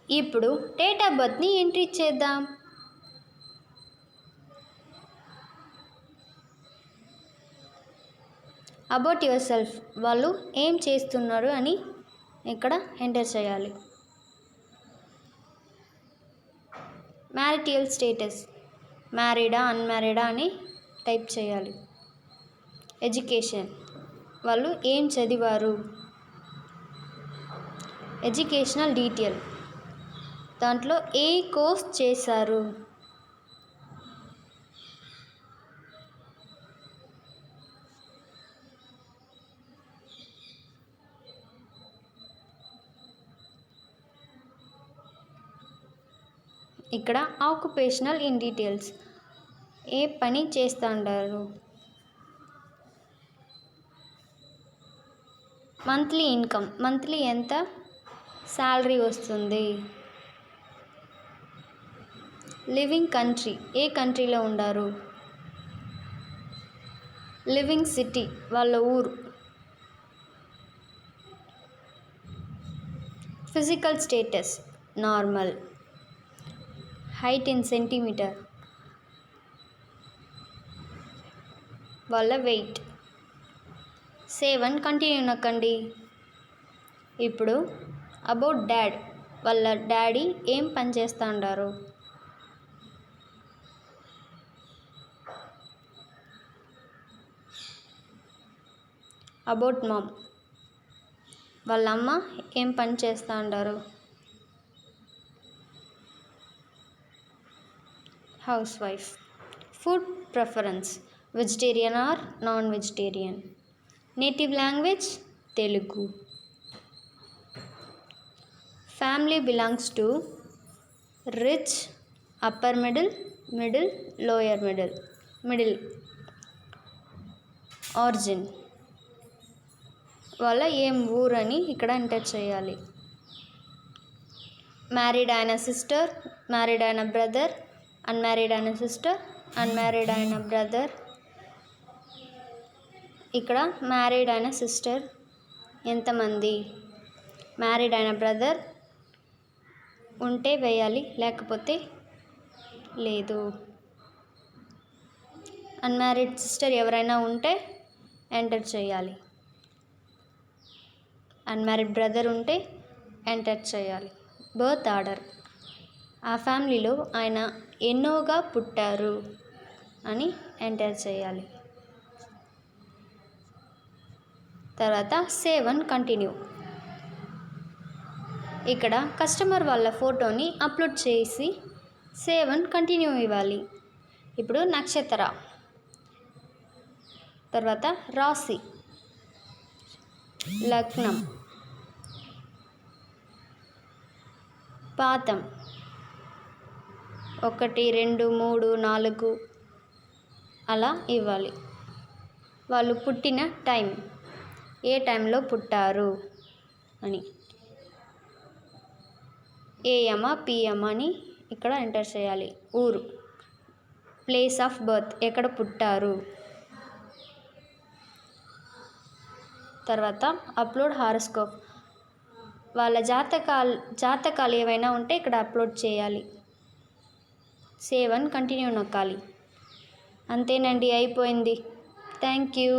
ఇప్పుడు date of బర్త్ని entry చేద్దాం. About your self, వాళ్ళు ఏం చేస్తున్నారు అని ఇక్కడ ఎంటర్ చేయాలి. మ్యారిటల్ స్టేటస్, మ్యారీడా అన్మ్యారీడా అని టైప్ చేయాలి. ఎడ్యుకేషన్, వాళ్ళు ఏం చదివారు. ఎడ్యుకేషనల్ డీటెయిల్, దాంట్లో ఏ కోర్స్ చేశారు. ఇక్కడ ఆక్యుపేషనల్ ఇన్ డీటెయిల్స్, ఏ పని చేస్తుంటారు. మంత్లీ ఇన్కమ్, మంత్లీ ఎంత శాలరీ వస్తుంది. లివింగ్ కంట్రీ, ఏ కంట్రీలో ఉండారు. లివింగ్ సిటీ, వాళ్ళ ఊరు. Physical status normal. Height in centimetre, వాళ్ళ వెయిట్. సేవ్ అండ్ కంటిన్యూ నొక్కండి. ఇప్పుడు అబౌట్ డాడ్, వాళ్ళ డాడీ ఏం పని చేస్తూ ఉంటారు. అబౌట్ మామ్, వాళ్ళ అమ్మ ఏం పని చేస్తూ ఉంటారు. Housewife. Food preference, vegetarian or non vegetarian. Native language Telugu. Family belongs to rich, upper middle, middle, lower middle. Middle. Origin, వాళ్ళ ఏం ఊరని ఇక్కడ ఎంటర్ చేయాలి. మ్యారీడ్ అయిన సిస్టర్, మ్యారీడ్ అయిన బ్రదర్, అన్మ్యారీడ్ అయిన సిస్టర్, అన్మ్యారీడ్ అయిన బ్రదర్. ఇక్కడ మ్యారీడ్ అయిన సిస్టర్ ఎంతమంది. మ్యారీడ్ అయిన బ్రదర్ ఉంటే వేయాలి, లేకపోతే లేదు. అన్మ్యారీడ్ సిస్టర్ ఎవరైనా ఉంటే ఎంటర్ చేయాలి. అన్మ్యారీడ్ బ్రదర్ ఉంటే ఎంటర్ చేయాలి. బర్త్ ఆర్డర్, ఆ ఫ్యామిలీలో ఆయన ఎన్నోగా పుట్టారు అని ఎంటర్ చేయాలి. తర్వాత సేవ్ అండ్ కంటిన్యూ. ఇక్కడ కస్టమర్ వాళ్ళ ఫోటోని అప్లోడ్ చేసి సేవ్ అండ్ కంటిన్యూ ఇవ్వాలి. ఇప్పుడు నక్షత్ర, తర్వాత రాశి, లగ్నం, పాతం 1, 2, 3, 4 అలా ఇవ్వాలి. వాళ్ళు పుట్టిన టైం, ఏ టైంలో పుట్టారు అని. AM PM అని ఇక్కడ ఎంటర్ చేయాలి. ఊరు, ప్లేస్ ఆఫ్ బర్త్, ఎక్కడ పుట్టారు. తర్వాత అప్లోడ్ హారోస్కోప్, వాళ్ళ జాతకాలు ఏవైనా ఉంటే ఇక్కడ అప్లోడ్ చేయాలి. సేవ్ అండ్ కంటిన్యూ నొక్కాలి. అంతేనండి, అయిపోయింది. Thank you.